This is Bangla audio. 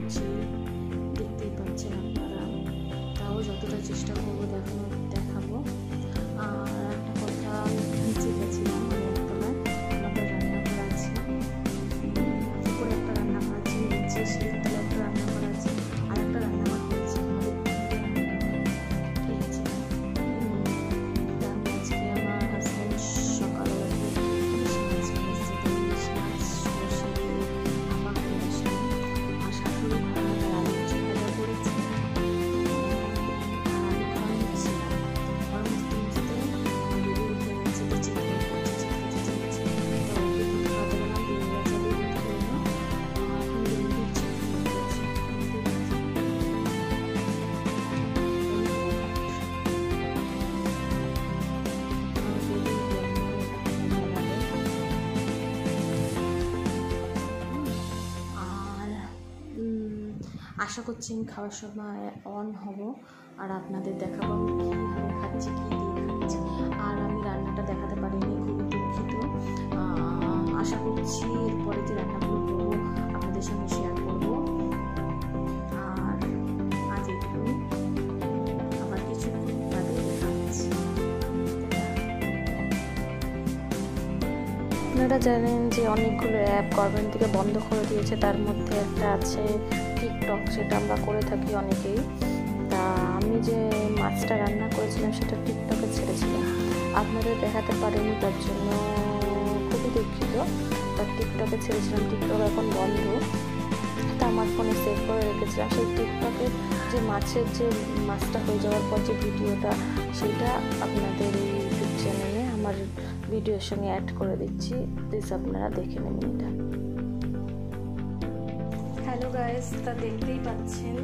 করছি, দেখতেই পাচ্ছেন আপনারা। তাও যতটা চেষ্টা করবো দেখাবো। আর একটা কথা, নিচে গেছিলাম একতলায়, আমাদের রান্নাঘর আছে, উপরে একটা রান্নাঘর আছে, নিচে সিঁড়ির একটা রান্নাঘর আছে, আর একটা রান্নাঘর করেছি আমাদের। ঠিক আছে, আমি আজকে আমার হাজব্যান্ড সকালবেলা আশা করছি আমি খাওয়ার সময় অন হব আর আপনাদের দেখাবো আমি কীভাবে খাচ্ছি, কী দিয়ে খাচ্ছি। আর আমি রান্নাটা দেখাতে পারিনি, খুবই দুঃখিত। আশা করছি এরপরে যে রান্নাগুলো করবো আপনাদের সঙ্গে শেয়ার করবো। আর আজ এইটুকুই, আবার কিছুক্ষণ বাদে খাচ্ছি। আপনারা জানেন যে অনেকগুলো অ্যাপ গভর্নমেন্ট থেকে বন্ধ করে দিয়েছে, তার মধ্যে একটা আছে টিকটক, সেটা আমরা করে থাকি অনেকেই। তা আমি যে মাছটা রান্না করেছিলাম সেটা টিকটকে ছেড়েছিলাম, আপনাদের দেখাতে পারিনি, তার জন্য খুবই দুঃখিত। তার টিকটকে ছেড়েছিলাম, টিকটক এখন বন্ধ। তা আমার ফোনে সেভ করে রেখেছিলাম সেই টিকটকের যে মাছের যে মাছটা হয়ে যাওয়ার পর যে ভিডিওটা, সেটা আপনাদের এই ইউটিউব চ্যানেলে আমার ভিডিওর সঙ্গে অ্যাড করে দিচ্ছি, প্লিজ আপনারা দেখে নেবেন এটা। হ্যালো গাইস, তা দেখতেই পাচ্ছেন